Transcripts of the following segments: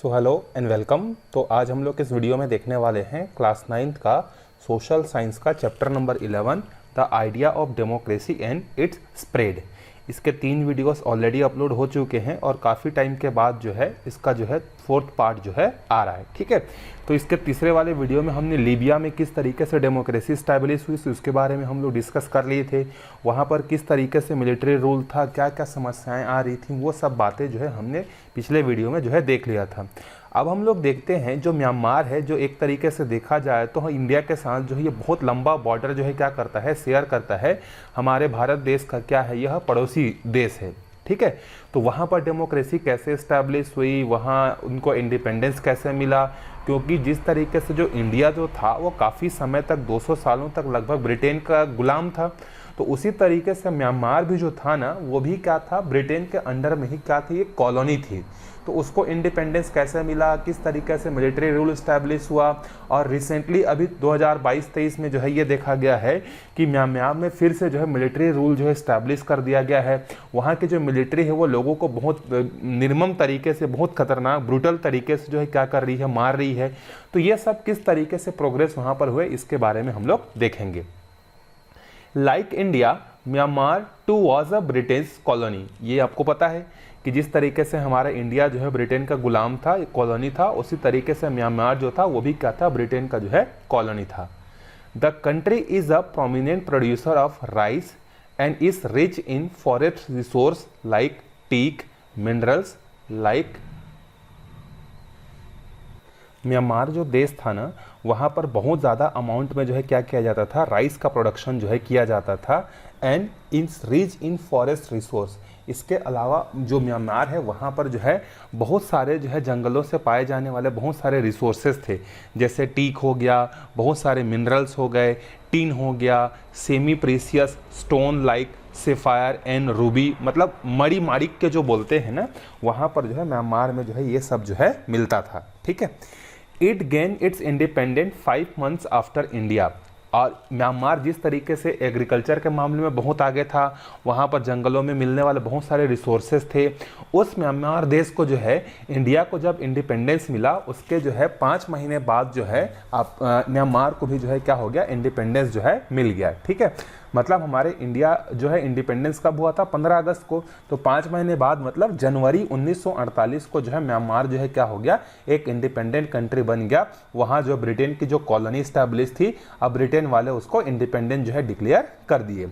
So hello and welcome. तो आज हम लोग इस वीडियो में देखने वाले हैं क्लास 9th का सोशल साइंस का chapter number 11 the idea of democracy and it's spread. इसके 3 वीडियोस ऑलरेडी अपलोड हो चुके हैं और काफ़ी टाइम के बाद जो है इसका जो है 4th पार्ट जो है आ रहा है। ठीक है, तो इसके तीसरे वाले वीडियो में हमने लीबिया में किस तरीके से डेमोक्रेसी स्टैब्लिश हुई उसके बारे में हम लोग डिस्कस कर लिए थे। वहाँ पर किस तरीके से मिलिट्री रूल था, क्या क्या समस्याएं आ रही थी, वो सब बातें जो है हमने पिछले वीडियो में जो है देख लिया था। अब हम लोग देखते हैं जो म्यांमार है, जो एक तरीके से देखा जाए तो इंडिया के साथ जो है ये बहुत लंबा बॉर्डर जो है क्या करता है, शेयर करता है। हमारे भारत देश का क्या है, यह पड़ोसी देश है। ठीक है, तो वहाँ पर डेमोक्रेसी कैसे इस्टेब्लिश हुई, वहाँ उनको इंडिपेंडेंस कैसे मिला, क्योंकि जिस तरीके से जो इंडिया जो था वो काफ़ी समय तक 200 सालों तक लगभग ब्रिटेन का गुलाम था, तो उसी तरीके से म्यांमार भी जो था ना वो भी क्या था, ब्रिटेन के अंडर में ही क्या थी, एक कॉलोनी थी। तो उसको इंडिपेंडेंस कैसे मिला, किस तरीके से मिलिट्री रूल इस्टेब्लिश हुआ। और रिसेंटली अभी 2022-23 में जो है ये देखा गया है कि म्यांमार में फिर से जो है मिलिट्री रूल जो है इस्टेब्लिश कर दिया गया है। वहाँ की जो मिलिट्री है वो लोगों को बहुत निर्मम तरीके से, बहुत खतरनाक ब्रूटल तरीके से जो है क्या कर रही है, मार रही है। तो ये सब किस तरीके से प्रोग्रेस वहाँ पर हुए इसके बारे में हम लोग देखेंगे। Like India, Myanmar too was a British colony. ये आपको पता है कि जिस तरीके से हमारा इंडिया जो है ब्रिटेन का गुलाम था, कॉलोनी था, उसी तरीके से म्यांमार जो था वो भी क्या था, ब्रिटेन का जो है कॉलोनी था। The country is a prominent producer of rice and is rich in forest resource like teak, minerals like. Myanmar जो देश था ना, वहाँ पर बहुत ज़्यादा अमाउंट में जो है क्या किया जाता था, राइस का प्रोडक्शन जो है किया जाता था। And it's rich in forest resource. इसके अलावा जो म्यांमार है वहाँ पर जो है बहुत सारे जो है जंगलों से पाए जाने वाले बहुत सारे रिसोर्सेज थे, जैसे टीक हो गया, बहुत सारे मिनरल्स हो गए, टीन हो गया, semi precious stone like sapphire and Ruby, मतलब मणि माणिक के जो बोलते हैं ना, वहाँ पर जो है म्यांमार में जो है ये सब जो है मिलता था। ठीक है, it gain it's independent 5 months after India. और म्यांमार जिस तरीके से एग्रीकल्चर के मामले में बहुत आगे था, वहाँ पर जंगलों में मिलने वाले बहुत सारे रिसोर्सेज थे, उस म्यांमार देश को जो है इंडिया को जब इंडिपेंडेंस मिला उसके जो है 5 महीने बाद जो है आप म्यांमार को भी जो है क्या हो गया, इंडिपेंडेंस जो है मिल गया। ठीक है, मतलब हमारे इंडिया जो है इंडिपेंडेंस कब हुआ था, 15 अगस्त को, तो 5 महीने बाद मतलब जनवरी 1948 को जो है म्यांमार जो है क्या हो गया, एक इंडिपेंडेंट कंट्री बन गया। वहाँ जो ब्रिटेन की जो कॉलोनी स्टैब्लिश थी, अब ब्रिटेन वाले उसको इंडिपेंडेंट जो है डिक्लेयर कर दिए।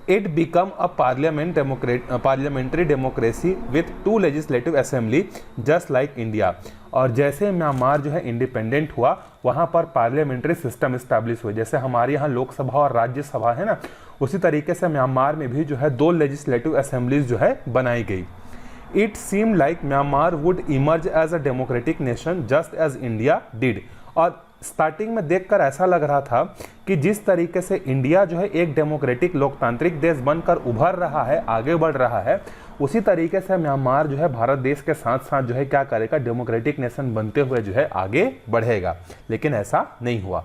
It become a parliamentary democracy with 2 legislative assembly just like India. और जैसे म्यांमार जो है इंडिपेंडेंट हुआ, वहाँ पर पार्लियामेंट्री सिस्टम इस्टेब्लिश हुए, जैसे हमारे यहाँ लोकसभा और राज्यसभा है ना, उसी तरीके से म्यांमार में भी जो है 2 लेजिस्लेटिव असेंबलीज जो है बनाई गई। It seem like Myanmar would emerge as a democratic nation just as India did. और स्टार्टिंग में देखकर ऐसा लग रहा था कि जिस तरीके से इंडिया जो है एक डेमोक्रेटिक लोकतांत्रिक देश बनकर उभर रहा है, आगे बढ़ रहा है, उसी तरीके से म्यांमार जो है भारत देश के साथ साथ जो है क्या करेगा, डेमोक्रेटिक नेशन बनते हुए जो है आगे बढ़ेगा। लेकिन ऐसा नहीं हुआ।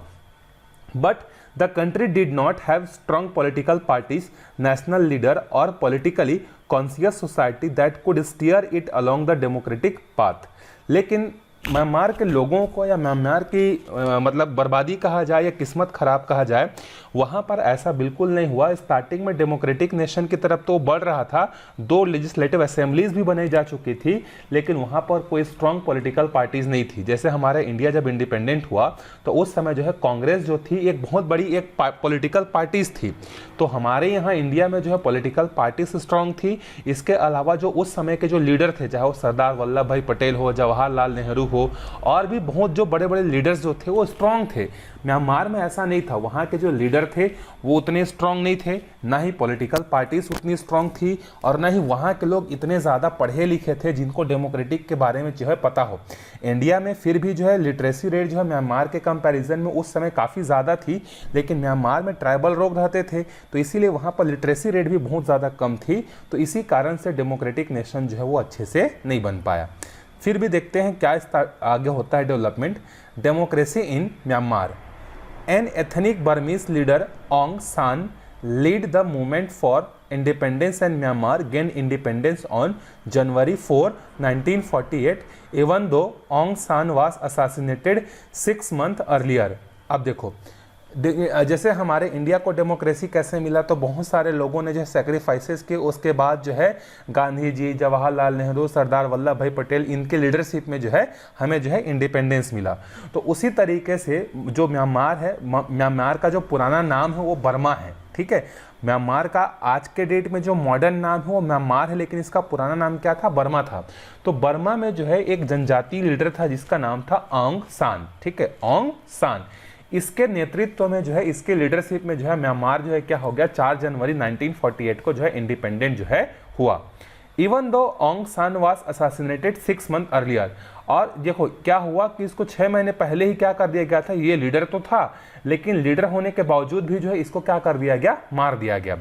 But the country did not have strong political parties, national leader और politically conscious society that could steer it along the democratic path. लेकिन म्यांमार के लोगों को या म्यांमार की मतलब बर्बादी कहा जाए या किस्मत खराब कहा जाए, वहाँ पर ऐसा बिल्कुल नहीं हुआ। स्टार्टिंग में डेमोक्रेटिक नेशन की तरफ तो बढ़ रहा था, 2 लेजिस्लेटिव असेंबलीज भी बनाई जा चुकी थी, लेकिन वहाँ पर कोई स्ट्रॉन्ग पॉलिटिकल पार्टीज नहीं थी। जैसे हमारे इंडिया जब इंडिपेंडेंट हुआ तो उस समय जो है कांग्रेस जो थी एक बहुत बड़ी एक पॉलिटिकल पार्टीज थी, तो हमारे यहाँ इंडिया में जो है पॉलिटिकल पार्टीज स्ट्रॉन्ग थी। इसके अलावा जो उस समय के जो लीडर थे, चाहे वो सरदार वल्लभ भाई पटेल हो, जवाहरलाल नेहरू हो, और भी बहुत जो बड़े बड़े लीडर्स जो थे वो स्ट्रांग थे। म्यांमार में ऐसा नहीं था, वहाँ के जो लीडर थे वो उतने स्ट्रांग नहीं थे, ना ही पॉलिटिकल पार्टीज उतनी स्ट्रांग थी, और ना ही वहाँ के लोग इतने ज़्यादा पढ़े लिखे थे जिनको डेमोक्रेटिक के बारे में जो है पता हो। इंडिया में फिर भी जो है लिटरेसी रेट जो है म्यांमार के कंपैरिजन में उस समय काफ़ी ज़्यादा थी, लेकिन म्यांमार में ट्राइबल लोग रहते थे, तो इसीलिए वहाँ पर लिटरेसी रेट भी बहुत ज़्यादा कम थी, तो इसी कारण से डेमोक्रेटिक नेशन जो है वो अच्छे से नहीं बन पाया। फिर भी देखते हैं क्या आगे होता है development. Democracy in Myanmar, an ethnic Burmese leader Aung San lead the movement for independence and Myanmar gained independence on January 4, 1948, even though Aung San was assassinated 6 months earlier. अब देखो जैसे हमारे इंडिया को डेमोक्रेसी कैसे मिला, तो बहुत सारे लोगों ने जो सेक्रीफाइसेस किए, उसके बाद जो है गांधी जी, जवाहरलाल नेहरू, सरदार वल्लभ भाई पटेल, इनके लीडरशिप में जो है हमें जो है इंडिपेंडेंस मिला। तो उसी तरीके से जो म्यांमार है, म्यांमार का जो पुराना नाम है वो बर्मा है, ठीक है। म्यांमार का आज के डेट में जो मॉडर्न नाम है वो म्यांमार है, लेकिन इसका पुराना नाम क्या था, बर्मा था। तो बर्मा में जो है एक जनजातीय लीडर था जिसका नाम था ऑंग सान, ठीक है, ऑंग सान। इसके नेतृत्व में जो है, इसके लीडरशिप में जो है म्यांमार जो है क्या हो गया, 4 जनवरी 1948 को जो है इंडिपेंडेंट जो है हुआ। इवन दो ऑंग सान वाज असैसिनेटेड 6 मंथ अर्लियर। और देखो क्या हुआ कि इसको 6 महीने पहले ही क्या कर दिया गया था, ये लीडर तो था लेकिन लीडर होने के बावजूद भी जो है इसको क्या कर दिया गया, मार दिया गया।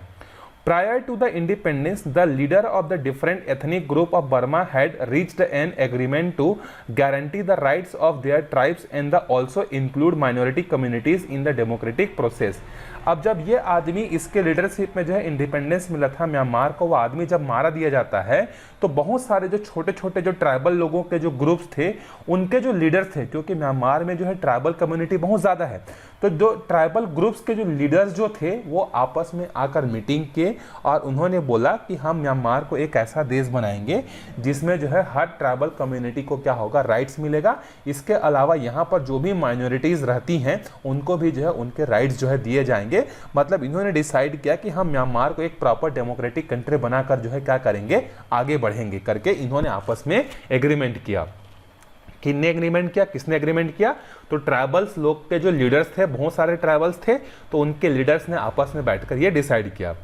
Prior to the independence, the leader of the different ethnic group of Burma had reached an agreement to guarantee the rights of their tribes and also include minority communities in the democratic process. अब जब ये आदमी, इसके leadership में जो है independence मिला था म्यांमार को, वो आदमी जब मारा दिया जाता है तो बहुत सारे जो छोटे छोटे जो ट्राइबल लोगों के जो ग्रुप्स थे, उनके जो लीडर्स थे, क्योंकि म्यांमार में जो है ट्राइबल कम्युनिटी बहुत ज़्यादा है, तो जो ट्राइबल ग्रुप्स के जो लीडर्स जो थे वो आपस में आकर मीटिंग किए और उन्होंने बोला कि हम म्यांमार को एक ऐसा देश बनाएंगे जिसमें जो है हर ट्राइबल कम्युनिटी को क्या होगा, राइट्स मिलेगा। इसके अलावा यहाँ पर जो भी माइनॉरिटीज़ रहती हैं उनको भी जो है उनके राइट्स जो है दिए जाएंगे। मतलब इन्होंने डिसाइड किया कि हम म्यांमार को एक प्रॉपर डेमोक्रेटिक कंट्री बनाकर जो है क्या करेंगे, आगे बढ़ेंगे करके इन्होंने आपस में एग्रीमेंट किया। किसने एग्रीमेंट किया, किसने एग्रीमेंट किया, तो ट्राइबल्स लोग के जो लीडर्स थे, बहुत सारे ट्राइबल्स थे, तो उनके लीडर्स ने आपस में बैठकर ये डिसाइड किया।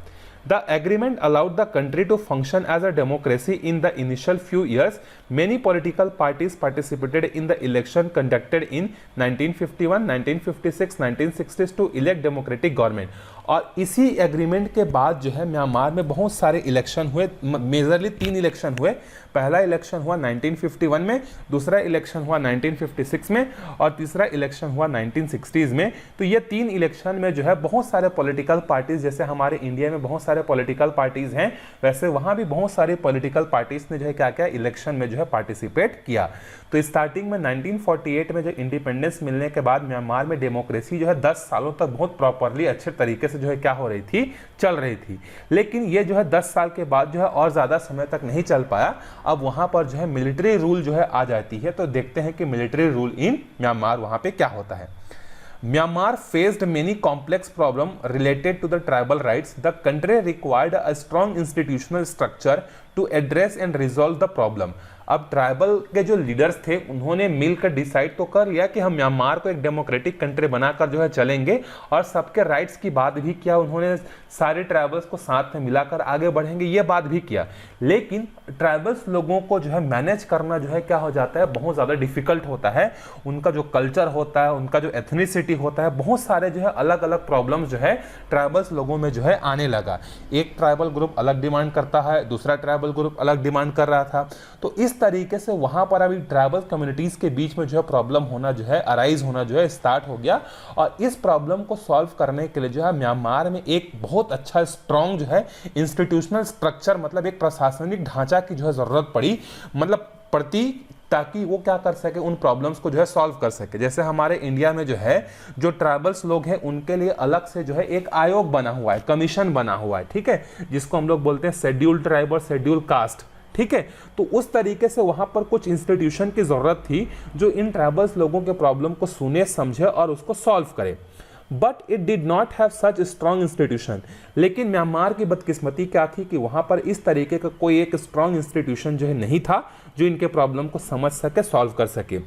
The agreement allowed the country to function as a democracy in the initial few years. Many political parties participated in the election conducted in 1951, 1956, 1960s to elect democratic government. और इसी agreement के बाद जो है Myanmar में बहुत सारे election हुए, मेजरली 3 इलेक्शन हुए। पहला इलेक्शन हुआ 1951 में, दूसरा इलेक्शन हुआ 1956 में और तीसरा इलेक्शन हुआ 1960s में। तो ये 3 इलेक्शन में जो है बहुत सारे पॉलिटिकल पार्टीज, जैसे हमारे इंडिया में बहुत सारे पॉलिटिकल पार्टीज हैं, वैसे वहाँ भी बहुत सारे पॉलिटिकल पार्टीज ने जो है क्या क्या इलेक्शन में जो है पार्टिसिपेट किया। तो स्टार्टिंग में 1948 में जो इंडिपेंडेंस मिलने के बाद म्यांमार में डेमोक्रेसी जो है 10 सालों तक बहुत प्रॉपरली अच्छे तरीके से जो है क्या हो रही थी, चल रही थी। लेकिन ये जो है 10 साल के बाद जो है और ज़्यादा समय तक नहीं चल पाया। अब वहाँ पर जो है मिलिट्री रूल जो है आ जाती है। तो देखते हैं कि मिलिट्री रूल इन म्यांमार वहाँ पे क्या होता है। Myanmar faced many complex problems related to the tribal rights. The country required a strong institutional structure to address and resolve the problem. अब ट्राइबल के जो लीडर्स थे उन्होंने मिलकर डिसाइड तो कर लिया कि हम म्यांमार को एक डेमोक्रेटिक कंट्री बनाकर जो है चलेंगे और सबके राइट्स की बात भी किया। उन्होंने सारे ट्राइबल्स को साथ में मिलाकर आगे बढ़ेंगे ये बात भी किया। लेकिन ट्राइबल्स लोगों को जो है मैनेज करना जो है क्या हो जाता है, बहुत ज़्यादा डिफिकल्ट होता है। उनका जो कल्चर होता है, उनका जो एथनिसिटी होता है, बहुत सारे जो है अलग अलग प्रॉब्लम्स जो है ट्राइबल्स लोगों में जो है आने लगा। एक ट्राइबल ग्रुप अलग डिमांड करता है, दूसरा ट्राइबल ग्रुप अलग डिमांड कर रहा था। तो इस तरीके से वहां पर अभी ट्राइबल कम्युनिटीज के बीच में जो है प्रॉब्लम होना जो है, अराइज होना जो है स्टार्ट हो गया। और इस प्रॉब्लम को सॉल्व करने के लिए जो है म्यांमार में एक बहुत अच्छा स्ट्रॉन्ग जो है इंस्टीट्यूशनल स्ट्रक्चर, मतलब एक प्रशासनिक ढांचा की जो है जरूरत पड़ती ताकि वो क्या कर सके, उन प्रॉब्लम्स को जो है सॉल्व कर सके। जैसे हमारे इंडिया में जो है जो ट्राइबल्स लोग हैं उनके लिए अलग से जो है एक आयोग बना हुआ है, कमीशन बना हुआ है, ठीक है, जिसको हम लोग बोलते हैं शेड्यूल्ड ट्राइब और शेड्यूल्ड कास्ट, ठीक है। तो उस तरीके से वहां पर कुछ इंस्टीट्यूशन की जरूरत थी जो इन ट्राइबल्स लोगों के प्रॉब्लम को सुने, समझे और उसको सॉल्व करे। But it did not have such strong institution. लेकिन म्यांमार की बदकिस्मती क्या थी कि वहां पर इस तरीके का कोई एक स्ट्रॉन्ग इंस्टीट्यूशन जो है नहीं था जो इनके प्रॉब्लम को समझ सके, सॉल्व कर सके।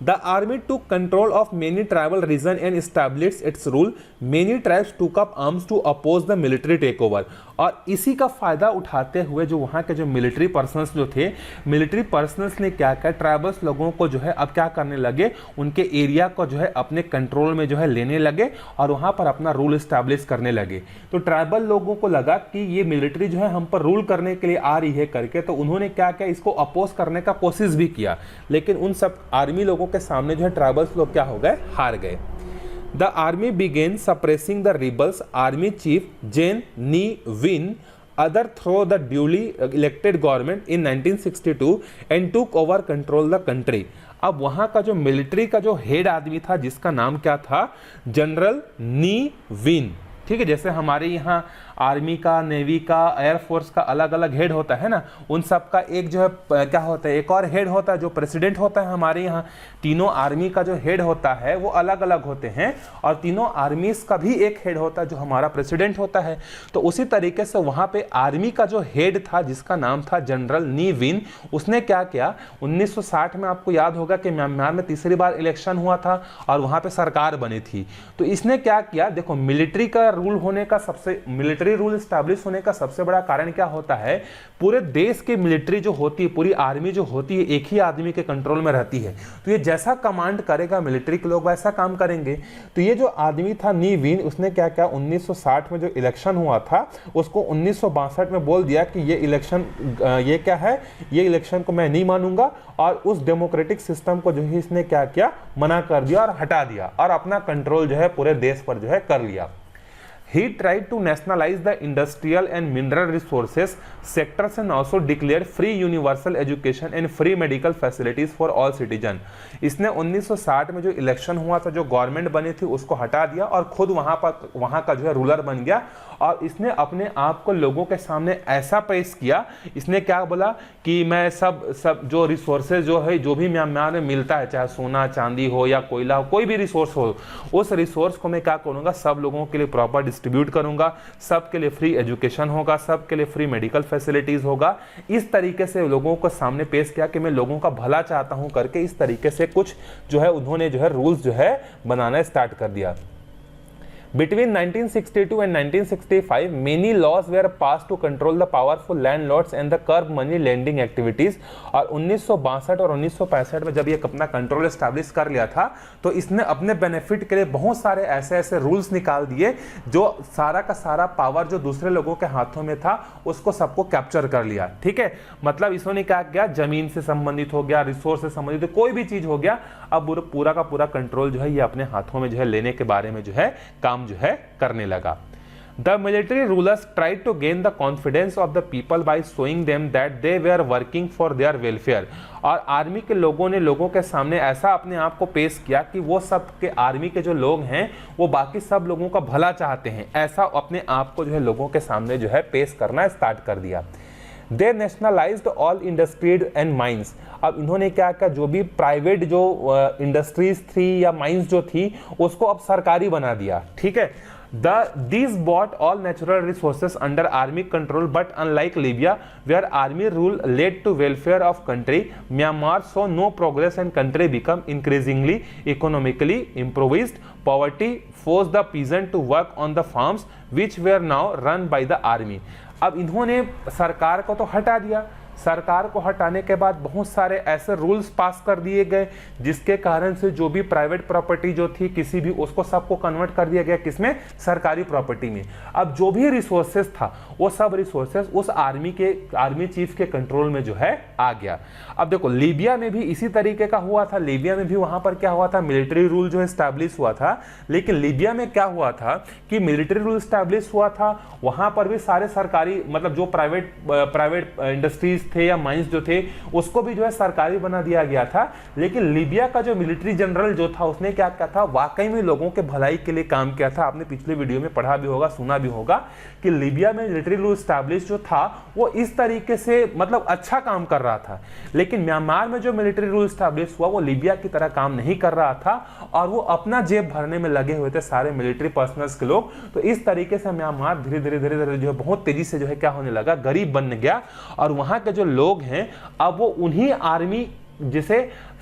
The army took control of many tribal regions and established its rule. Many tribes took up arms to oppose the military takeover. और इसी का फायदा उठाते हुए जो वहाँ के जो मिलिट्री पर्सनल्स जो थे, मिलिट्री पर्सनल्स ने क्या किया, ट्राइबल्स लोगों को जो है अब क्या करने लगे, उनके एरिया को जो है अपने कंट्रोल में जो है लेने लगे और वहाँ पर अपना रूल इस्टेब्लिश करने लगे। तो ट्राइबल लोगों को लगा कि ये मिलिट्री जो है हम पर रूल करने के लिए आ रही है करके, तो उन्होंने क्या किया, इसको अपोज करने का कोशिश भी किया। लेकिन उन सब आर्मी लोगों के सामने जो है ट्राइबल्स लोग क्या हो गए, हार गए। The army began suppressing the rebels, army chief Gen Ne Win other through the duly elected government in 1962 and took over control the country। अब वहां का जो मिलिट्री का जो हेड आदमी था जिसका नाम क्या था, जनरल नी विन। ठीक है, जैसे हमारे यहाँ आर्मी का, नेवी का, एयरफोर्स का अलग अलग हेड होता है ना, उन सब का एक जो है क्या होता है, एक और हेड होता है जो प्रेसिडेंट होता है। हमारे यहाँ तीनों आर्मी का जो हेड होता है वो अलग अलग होते हैं और तीनों आर्मीज का भी एक हेड होता है जो हमारा प्रेसिडेंट होता है। तो उसी तरीके से वहाँ पे आर्मी का जो हेड था जिसका नाम था जनरल नी विन, उसने क्या किया, 1960 में आपको याद होगा कि म्यांमार में तीसरी बार इलेक्शन हुआ था और वहाँ पे सरकार बनी थी। तो इसने क्या किया, देखो मिलिट्री का रूल होने का मिलिट्री रूल एस्टैब्लिश होने का सबसे बड़ा कारण क्या होता है, पूरे देश की मिलिट्री जो होती है, पूरी आर्मी जो होती है, एक ही आदमी के कंट्रोल में रहती है। तो ये जैसा कमांड करेगा मिलिट्री के लोग वैसा काम करेंगे। तो ये जो आदमी था नी विन, उसने क्या किया, 1960 में जो इलेक्शन हुआ था उसको 1962 में बोल दिया कि ये इलेक्शन ये क्या है, ये इलेक्शन को मैं नहीं मानूंगा, और उस डेमोक्रेटिक सिस्टम को जो है इसने क्या किया, मना कर दिया और हटा दिया और अपना कंट्रोल जो है पूरे देश पर जो है कर लिया। He tried to nationalize the industrial and mineral resources sectors and also declared free universal education and free medical facilities for all citizens। इसने 1960 में जो इलेक्शन हुआ था, जो गवर्नमेंट बनी थी, उसको हटा दिया और खुद वहाँ का जो है रूलर बन गया। और इसने अपने आप को लोगों के सामने ऐसा पेश किया, इसने क्या बोला कि मैं सब जो रिसोर्सेज जो है, जो भी म्यांमार में मिलता है, चाहे सोना चांदी हो या कोयला हो, कोई भी रिसोर्स हो, उस रिसोर्स को मैं क्या करूँगा, सब लोगों के लिए प्रॉपर डिस्ट्रीब्यूट करूंगा, सबके लिए फ्री एजुकेशन होगा, सबके लिए फ्री मेडिकल फैसिलिटीज होगा। इस तरीके से लोगों को सामने पेश किया कि मैं लोगों का भला चाहता हूं करके, इस तरीके से कुछ जो है उन्होंने जो है रूल्स जो है बनाना स्टार्ट कर दिया। Between 1962 and 1965, many laws were passed to control the powerful landlords and the curb money lending activities। और 1962 और 1965 में जब ये अपना कंट्रोल एस्टैब्लिश कर लिया था, तो इसने अपने बेनिफिट के लिए बहुत सारे ऐसे रूल्स निकाल दिए जो सारा का सारा पावर जो दूसरे लोगों के हाथों में था उसको सबको कैप्चर कर लिया। ठीक है, मतलब इसने क्या किया, जमीन से संबंधित हो गया, रिसोर्स से संबंधित कोई भी चीज हो गया, अब पूरा का पूरा कंट्रोल जो है ये अपने हाथों में जो है लेने के बारे में जो है काम जो है करने लगा। The military rulers tried to gain the confidence of the people by showing them that they were working for their welfare। और आर्मी के लोगों ने लोगों के सामने ऐसा अपने आप को पेश किया कि वो सब के आर्मी के जो लोग हैं वो बाकी सब लोगों का भला चाहते हैं, ऐसा अपने आप को जो है लोगों के सामने जो है पेश करना स्टार्ट कर दिया। They nationalized all industries and mines। अब इन्होंने क्या किया, जो भी प्राइवेट जो इंडस्ट्रीज थी या माइंस जो थी उसको अब सरकारी बना दिया। ठीक है, these bought all natural resources under army control, but unlike Libya where army rule led to welfare of country, Myanmar saw no progress and country become increasingly economically impoverished। Poverty forced the peasant to work on the farms which were now run by the army। अब इन्होंने सरकार को तो हटा दिया, सरकार को हटाने के बाद बहुत सारे ऐसे रूल्स पास कर दिए गए जिसके कारण से जो भी प्राइवेट प्रॉपर्टी जो थी किसी भी, उसको सबको कन्वर्ट कर दिया गया किसमें, सरकारी प्रॉपर्टी में। अब जो भी रिसोर्सेज था वो सब रिसोर्सेज उस आर्मी चीफ के कंट्रोल में जो है आ गया। अब देखो लीबिया में भी इसी तरीके का हुआ था। लीबिया में भी वहां पर क्या हुआ था, मिलिट्री रूल जो एस्टैब्लिश हुआ था। लेकिन लीबिया में क्या हुआ था कि मिलिट्री रूल एस्टैब्लिश हुआ था, वहां पर भी सारे सरकारी मतलब जो प्राइवेट इंडस्ट्रीज थे या माइंस जो थे उसको भी जो है सरकारी बना दिया गया था। लेकिन लीबिया का जो मिलिट्री जनरल जो था उसने क्या किया था, वाकई में लोगों के भलाई के लिए काम किया था। आपने पिछले वीडियो में पढ़ा भी होगा, सुना भी होगा कि लीबिया में मिलिट्री रूल एस्टैब्लिश जो था वो इस तरीके से मतलब अच्छा काम कर रहा था। लेकिन म्यांमार में जो मिलिट्री रूल एस्टैब्लिश हुआ वो लीबिया की तरह काम नहीं कर रहा था और वो अपना जेब भरने में लगे हुए थे सारे मिलिट्री पर्सनल्स के लोग। तो इस तरीके से म्यांमार धीरे धीरे जो है बहुत तेजी से जो है क्या होने लगा, गरीब बन गया। और वहां के जो लोग हैं अब वो उन्हीं आर्मी, जिसे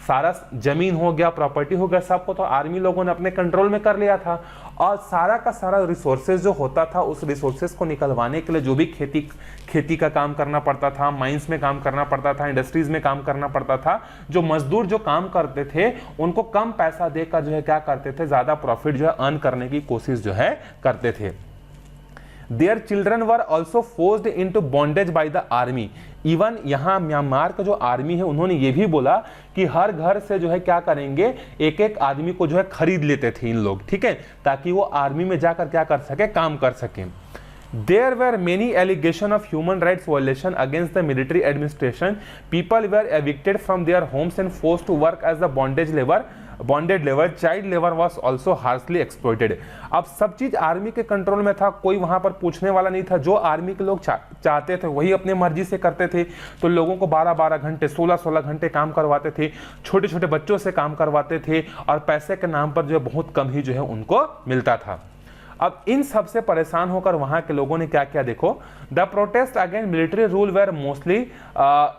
सारा जमीन हो गया, प्रॉपर्टी हो गया, सबको तो आर्मी लोगों ने अपने कंट्रोल में कर लिया था। और सारा का सारा रिसोर्सेज जो होता था उस रिसोर्सेज को निकलवाने के लिए जो भी खेती का काम करना पड़ता था, माइंस में काम करना पड़ता था, इंडस्ट्रीज में काम करना पड़ता था। जो मजदूर जो काम करते थे उनको कम पैसा देकर जो है क्या करते थे, ज्यादा प्रॉफिट जो है अर्न करने की कोशिश जो है करते थे। Their children were also forced into bondage by the army। Even यहाँ म्यांमार का जो आर्मी है उन्होंने ये भी बोला कि हर घर से जो है क्या करेंगे, एक एक आदमी को जो है खरीद लेते थे इन लोग, ठीक है, ताकि वो आर्मी में जाकर क्या कर सके, काम कर सके। There were many allegations of human rights violation against the military administration. People were evicted from their homes and forced to work as the bondage labor. Child labor was also harshly exploited. अब सब चीज army के control में था, कोई वहां पर पूछने वाला नहीं था। जो आर्मी के लोग चाहते थे वही अपने मर्जी से करते थे। तो लोगों को 12-12 घंटे 16-16 घंटे काम करवाते थे, छोटे छोटे बच्चों से काम करवाते थे, और पैसे के नाम पर जो है बहुत कम ही जो है उनको मिलता था। अब इन सब से परेशान होकर वहां के लोगों ने क्या किया, देखो, the protest against military rule were mostly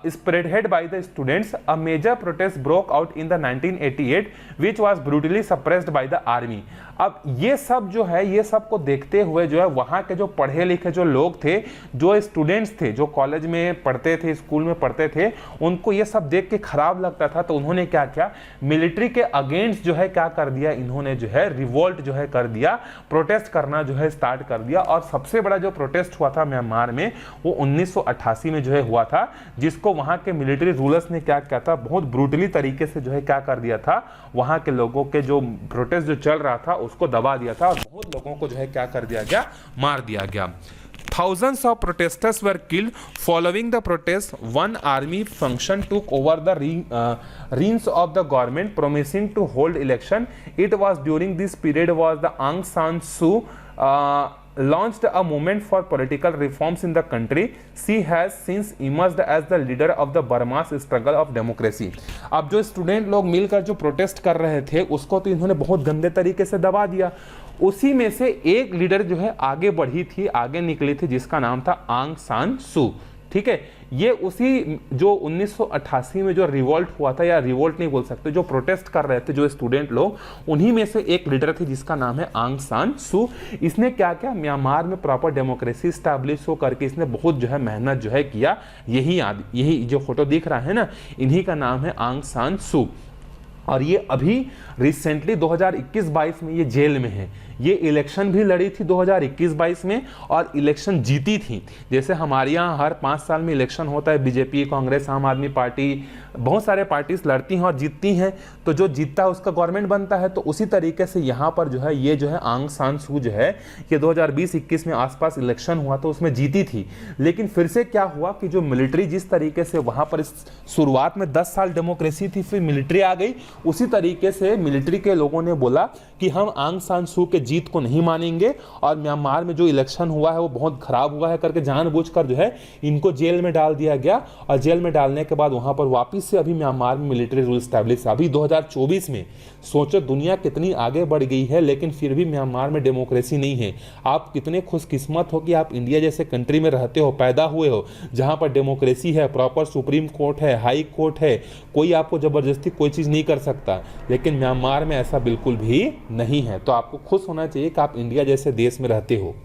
spearheaded by the students. A major protest broke out in the 1988 which was brutally suppressed by the army. अब ये सब जो है, ये सब को देखते हुए जो है वहां के जो पढ़े लिखे जो लोग थे, जो स्टूडेंट्स थे, जो कॉलेज में पढ़ते थे, स्कूल में पढ़ते थे, उनको ये सब देख के खराब लगता था। तो उन्होंने क्या किया, मिलिट्री के अगेंस्ट जो है क्या कर दिया, इन्होंने जो है रिवोल्ट जो है कर दिया, प्रोटेस्ट करना जो है स्टार्ट कर दिया। और सबसे बड़ा जो प्रोटेस्ट हुआ था म्यांमार में वो 1988 में जो है हुआ था, जिसको वहां के मिलिट्री रूलर्स ने क्या किया था, बहुत ब्रूटली तरीके से जो है क्या कर दिया था, वहां के लोगों के जो प्रोटेस्ट जो चल रहा था उसको दबा दिया था, और बहुत लोगों को जो है क्या कर दिया गया, मार दिया गया। Thousands of protesters were killed. Following the protest, one army function took over the reins of the government, promising to hold election. It was during this period was the Aung San Suu launched a movement for political reforms in the country. She has since emerged as the leader of the Burma's struggle of democracy. अब जो student लोग मिलकर जो protest कर रहे थे उसको तो इन्होंने बहुत गंदे तरीके से दबा दिया। उसी में से एक लीडर जो है आगे बढ़ी थी, आगे निकली थी, जिसका नाम था आंग सान सू, ठीक है। ये उसी जो 1988 में जो रिवोल्ट हुआ था, या रिवोल्ट नहीं बोल सकते, जो प्रोटेस्ट कर रहे थे जो स्टूडेंट लोग, उन्हीं में से एक लीडर थी जिसका नाम है आंग सान सू। इसने क्या किया, म्यांमार में प्रॉपर डेमोक्रेसी स्टैब्लिश हो करके इसने बहुत जो है मेहनत जो है किया। यही जो फोटो दिख रहा है ना, इन्हीं का नाम है आंग सान सू। और ये अभी रिसेंटली 2021-22 में ये जेल में है। ये इलेक्शन भी लड़ी थी 2021-22 में और इलेक्शन जीती थी। जैसे हमारे यहाँ हर 5 साल में इलेक्शन होता है, बीजेपी, कांग्रेस, आम आदमी पार्टी, बहुत सारे पार्टीज लड़ती हैं और जीतती हैं, तो जो जीतता है उसका गवर्नमेंट बनता है। तो उसी तरीके से यहाँ पर जो है ये जो है आंग सान सू जो है, ये 2020-21 में आसपास इलेक्शन हुआ तो उसमें जीती थी। लेकिन फिर से क्या हुआ कि जो मिलिट्री जिस तरीके से वहाँ पर शुरुआत में 10 साल डेमोक्रेसी थी, फिर मिलिट्री आ गई, उसी तरीके से मिलिट्री के लोगों ने बोला कि हम आंग सान सू के जीत को नहीं मानेंगे, और म्यांमार में जो इलेक्शन हुआ है वो बहुत खराब हुआ है करके जानबूझकर जो है इनको जेल में डाल दिया गया। और जेल में डालने के बाद वहां पर वापस से अभी म्यांमार में मिलिट्री रूल स्टैब्लिश। अभी 2024 में सोचो दुनिया कितनी आगे बढ़ गई है, लेकिन फिर भी म्यांमार में डेमोक्रेसी नहीं है। आप कितने खुशकिस्मत हो कि आप इंडिया जैसे कंट्री में रहते हो, पैदा हुए हो, जहां पर डेमोक्रेसी है, प्रॉपर सुप्रीम कोर्ट है, हाई कोर्ट है, कोई आपको जबरदस्ती कोई चीज़ नहीं कर सकता। लेकिन म्यांमार में ऐसा बिल्कुल भी नहीं है। तो आपको खुश होना चाहिए कि आप इंडिया जैसे देश में रहते हो।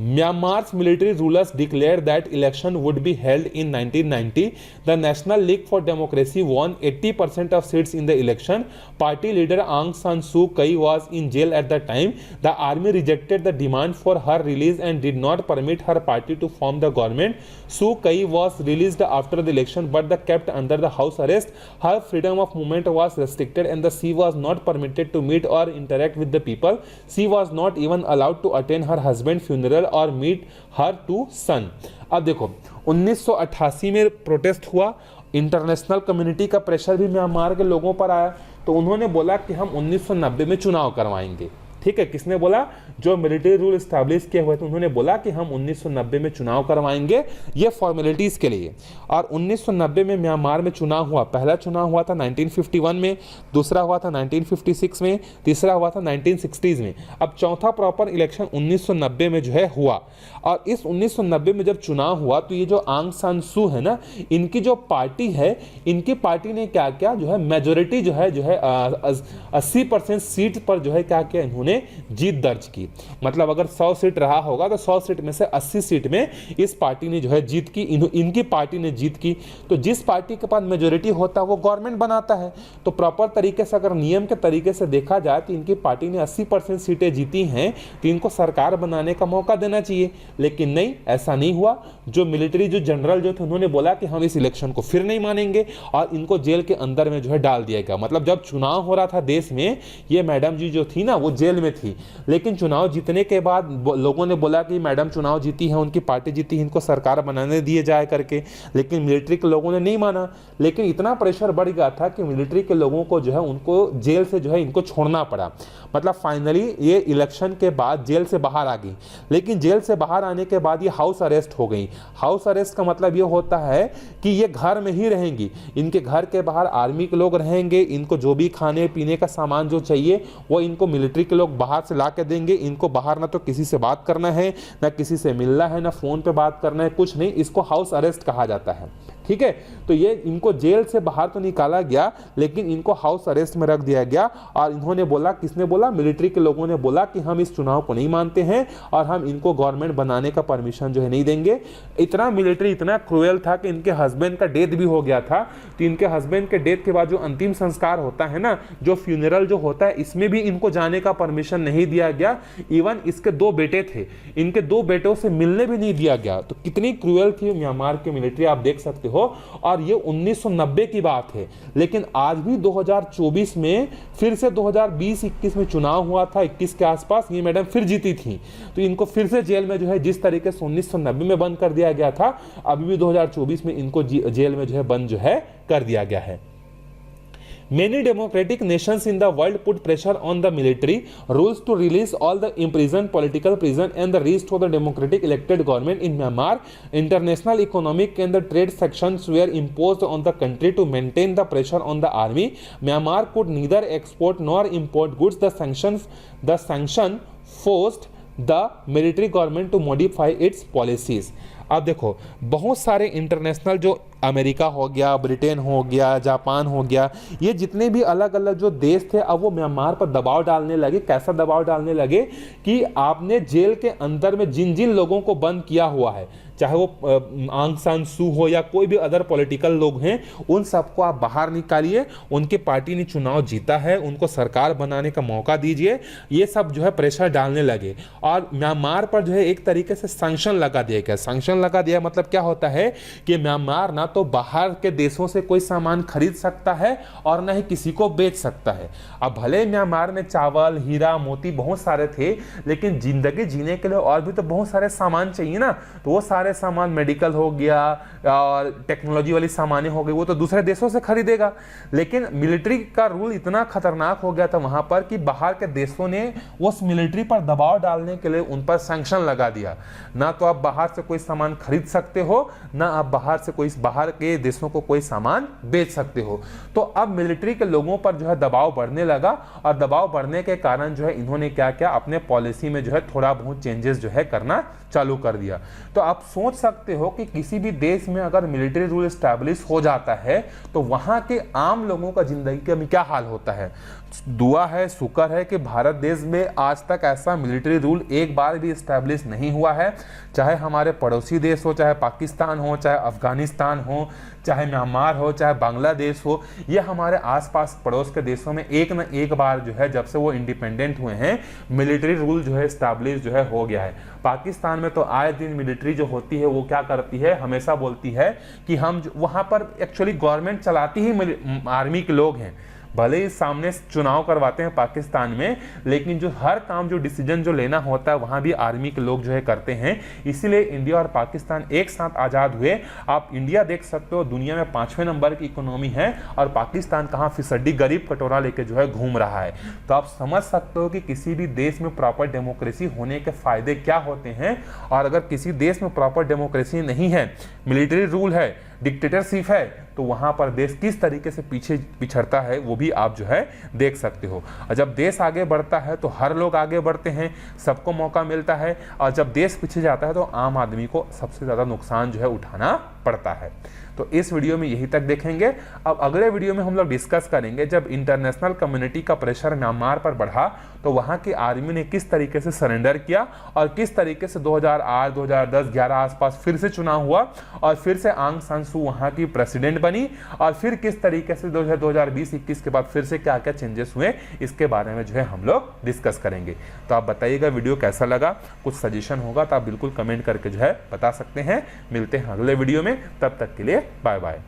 Myanmar's military rulers declared that election would be held in 1990. The National League for Democracy won 80% of seats in the election. Party leader Aung San Suu Kyi was in jail at the time. The army rejected the demand for her release and did not permit her party to form the government. Suu Kyi was released after the election but kept under the house arrest. Her freedom of movement was restricted and she was not permitted to meet or interact with the people. She was not even allowed to attend her husband's funeral और meet her to सन। अब देखो 1988 में protest हुआ, international community का pressure भी Myanmar के लोगों पर आया, तो उन्होंने बोला कि हम 1990 में चुनाव करवाएंगे। ठीक है, किसने बोला? जो मिलिट्री रूल स्टैब्लिश किए हुए थे उन्होंने बोला कि हम 1990 में चुनाव करवाएंगे, ये फॉर्मेलिटीज के लिए। और 1990 में म्यांमार में चुनाव हुआ। पहला चुनाव हुआ था 1951 में, दूसरा हुआ था 1956 में, तीसरा हुआ था 1960s में। अब चौथा प्रॉपर इलेक्शन 1990 में जो है हुआ। और इस 1990 में जब चुनाव हुआ तो ये जो आंग सान सू है ना, इनकी जो पार्टी है, इनकी पार्टी ने क्या किया, जो है मेजोरिटी जो है 80% सीट पर जो है क्या किया, इन्होंने इन्होंने जीत दर्ज की। मतलब अगर 100 सीट रहा होगा तो 100 सीट में से 80 सीट में इस पार्टी ने जो है जीत की, इनकी पार्टी ने जीत की। तो जिस पार्टी के पास मेजोरिटी होता है वो गवर्नमेंट बनाता है। तो प्रॉपर तरीके से अगर नियम के तरीके से देखा जाए तो इनकी पार्टी ने 80% सीटें जीती हैं, तो इनको सरकार बनाने का मौका देना चाहिए। लेकिन नहीं, ऐसा नहीं हुआ। जो मिलिट्री जो जनरल जो थे उन्होंने बोला कि हम इस इलेक्शन को फिर नहीं मानेंगे और इनको जेल के अंदर में जो है डाल दिया गया। मतलब जब चुनाव हो रहा था देश में, ये मैडम जी जो थी ना वो जेल में थी, लेकिन चुनाव जीतने के बाद लोगों ने बोला कि मैडम चुनाव जीती है, उनकी पार्टी जीती है, इनको सरकार बनाने दिए जाए करके। लेकिन मिलिट्री के लोगों ने नहीं माना। लेकिन इतना प्रेशर बढ़ गया था कि मिलिट्री के लोगों को जो है उनको जेल से जो है इनको छोड़ना पड़ा। मतलब फाइनली ये इलेक्शन के बाद जेल से बाहर आ गई। लेकिन जेल से बाहर आने के बाद ये हाउस अरेस्ट हो गई। हाउस अरेस्ट का मतलब ये होता है कि ये घर में ही रहेंगी, इनके घर के बाहर आर्मी के लोग रहेंगे, इनको जो भी खाने पीने का सामान जो चाहिए वो इनको मिलिट्री के लोग बाहर से ला के देंगे। इनको बाहर ना तो किसी से बात करना है, ना किसी से मिलना है, ना फोन पे बात करना है, कुछ नहीं। इसको हाउस अरेस्ट कहा जाता है, ठीक है। तो ये इनको जेल से बाहर तो निकाला गया, लेकिन इनको हाउस अरेस्ट में रख दिया गया। और इन्होंने बोला, किसने बोला? मिलिट्री के लोगों ने बोला कि हम इस चुनाव को नहीं मानते हैं और हम इनको गवर्नमेंट बनाने का परमिशन जो है नहीं देंगे। इतना मिलिट्री इतना क्रूएल था कि इनके हस्बैंड का डेथ भी हो गया था। तो इनके हस्बैंड के डेथ के बाद जो अंतिम संस्कार होता है ना, जो फ्यूनरल जो होता है, इसमें भी इनको जाने का परमिशन नहीं दिया गया। इवन इसके 2 बेटे थे, इनके 2 बेटों से मिलने भी नहीं दिया गया। तो कितनी क्रूएल थी म्यांमार की मिलिट्री, आप देख सकते हो। और ये 1990 की बात है, लेकिन आज भी 2024 में फिर से 2020-21 में चुनाव हुआ था, 21 के आसपास, ये मैडम फिर जीती थी। तो इनको फिर से जेल में जो है जिस तरीके से 1990 में बंद कर दिया गया था, अभी भी 2024 में इनको जेल में जो है बंद जो है कर दिया गया है। Many democratic nations in the world put pressure on the military rules to release all the imprisoned political prisoners and the restore the democratic elected government in Myanmar. International economic and the trade sanctions were imposed on the country to maintain the pressure on the army. Myanmar could neither export nor import goods. The sanction forced the military government to modify its policies. अब देखो, बहुत सारे international जो America हो गया, Britain हो गया, Japan हो गया, ये जितने भी अलग अलग जो देश थे, अब वो म्यांमार पर दबाव डालने लगे। कैसा दबाव डालने लगे कि आपने जेल के अंदर में जिन जिन लोगों को बंद किया हुआ है, चाहे वो आंग सान सू हो या कोई भी अदर पॉलिटिकल लोग हैं, उन सबको आप बाहर निकालिए। उनकी पार्टी ने चुनाव जीता है, उनको सरकार बनाने का मौका दीजिए। ये सब जो है प्रेशर डालने लगे और म्यांमार पर जो है एक तरीके से सैंक्शन लगा दिया गया। सैंक्शन लगा दिया मतलब क्या होता है कि म्यांमार ना तो बाहर के देशों से कोई सामान खरीद सकता है और ना ही किसी को बेच सकता है। अब भले म्यांमार में चावल, हीरा, मोती बहुत सारे थे, लेकिन जिंदगी जीने के लिए और भी तो बहुत सारे सामान चाहिए ना। तो वो सारे सामान, मेडिकल हो गया और टेक्नोलॉजी वाली सामानें हो गई, वो तो दूसरे देशों से खरीदेगा। लेकिन मिलिट्री का रूल इतना खतरनाक हो गया था वहां पर कि बाहर के देशों ने उस मिलिट्री पर दबाव डालने के लिए उन पर सैंक्शन लगा दिया। ना तो आप बाहर से कोई सामान खरीद सकते हो, ना आप बाहर के देशों को कोई सामान बेच सकते हो। तो अब मिलिट्री के लोगों पर जो है दबाव बढ़ने लगा और दबाव बढ़ने के कारण जो है इन्होंने क्या किया, अपने पॉलिसी में जो है थोड़ा बहुत चेंजेस जो है करना चालू कर दिया। तो आप सोच सकते हो कि किसी भी देश में अगर मिलिट्री रूल एस्टैब्लिश हो जाता है तो वहां के आम लोगों का जिंदगी में क्या हाल होता है। दुआ है, शुक्र है कि भारत देश में आज तक ऐसा मिलिट्री रूल एक बार भी एस्टैब्लिश नहीं हुआ है। चाहे हमारे पड़ोसी देश हो, चाहे पाकिस्तान हो, चाहे अफगानिस्तान हो, चाहे म्यांमार हो, चाहे बांग्लादेश हो, ये हमारे आसपास पड़ोस के देशों में एक न एक बार जो है जब से वो इंडिपेंडेंट हुए हैं मिलिट्री रूल जो है एस्टैब्लिश जो है हो गया है। पाकिस्तान में तो आए दिन मिलिट्री जो होती है वो क्या करती है, हमेशा बोलती है कि हम वहाँ पर एक्चुअली गवर्नमेंट चलाती ही आर्मी के लोग हैं। भले ही सामने चुनाव करवाते हैं पाकिस्तान में, लेकिन जो हर काम जो डिसीजन जो लेना होता है वहां भी आर्मी के लोग जो है करते हैं। इसीलिए इंडिया और पाकिस्तान एक साथ आज़ाद हुए। आप इंडिया देख सकते हो दुनिया में 5वें नंबर की इकोनॉमी है और पाकिस्तान कहाँ फिसड्डी गरीब कटोरा लेके जो है घूम रहा है। तो आप समझ सकते हो कि किसी भी देश में प्रॉपर डेमोक्रेसी होने के फायदे क्या होते हैं। और अगर किसी देश में प्रॉपर डेमोक्रेसी नहीं है, मिलिट्री रूल है, डिक्टेटरशिप है, तो वहाँ पर देश किस तरीके से पीछे पिछड़ता है वो भी आप जो है देख सकते हो। और जब देश आगे बढ़ता है तो हर लोग आगे बढ़ते हैं, सबको मौका मिलता है, और जब देश पीछे जाता है तो आम आदमी को सबसे ज़्यादा नुकसान जो है उठाना पड़ता है। तो इस वीडियो में यही तक देखेंगे। अब अगले वीडियो में हम लोग डिस्कस करेंगे जब इंटरनेशनल कम्युनिटी का प्रेशर म्यांमार पर बढ़ा तो वहाँ की आर्मी ने किस तरीके से सरेंडर किया और किस तरीके से 2008, 2010, 11 आसपास फिर से चुनाव हुआ और फिर से आंग सान सू वहाँ की प्रेसिडेंट बनी, और फिर किस तरीके से 2020-21 के बाद फिर से क्या क्या चेंजेस हुए, इसके बारे में जो है हम लोग डिस्कस करेंगे। तो आप बताइएगा वीडियो कैसा लगा, कुछ सजेशन होगा तो आप बिल्कुल कमेंट करके जो है बता सकते हैं। मिलते हैं अगले वीडियो में, तब तक के लिए बाय बाय।